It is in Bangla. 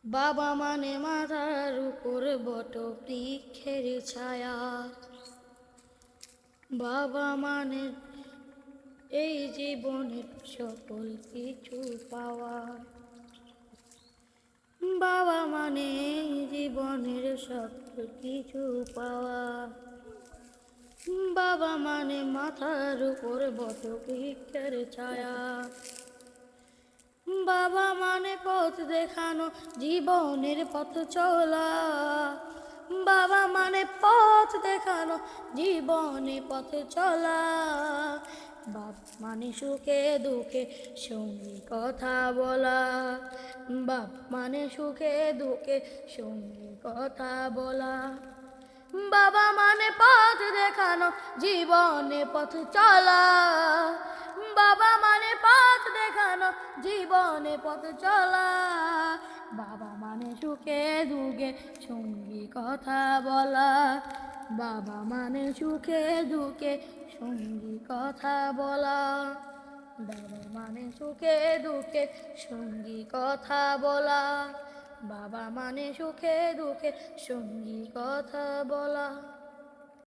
বাবা মানে মাথার উপর বট বৃক্ষের ছায়া। বাবা মানে এই জীবনের সকল কিছু পাওয়া। বাবা মানে এই জীবনের সকল কিছু পাওয়া। বাবা মানে মাথার উপর বট বৃক্ষের ছায়া। বাবা মানে পথ দেখানো, জীবনের পথ চলা। বাবা মানে পথ দেখানো, জীবনে পথ চলা। বাপ মানে সুখে দুঃখে সঙ্গী কথা বলা। বাপ মানে সুখে দুঃখে সঙ্গী কথা বলা। বাবা মানে পথ দেখানো, জীবনে পথ চলা। বাবা মানে পথ দেখানো, জীবনে পথ চলা। বাবা মানে সুখে দুঃখে সঙ্গী কথা বলা। বাবা মানে সুখে দুঃখে সঙ্গী কথা বলা। বাবা মানে সুখে দুঃখে সঙ্গী কথা বলা। বাবা মানে সুখে দুঃখে সঙ্গী কথা বলা।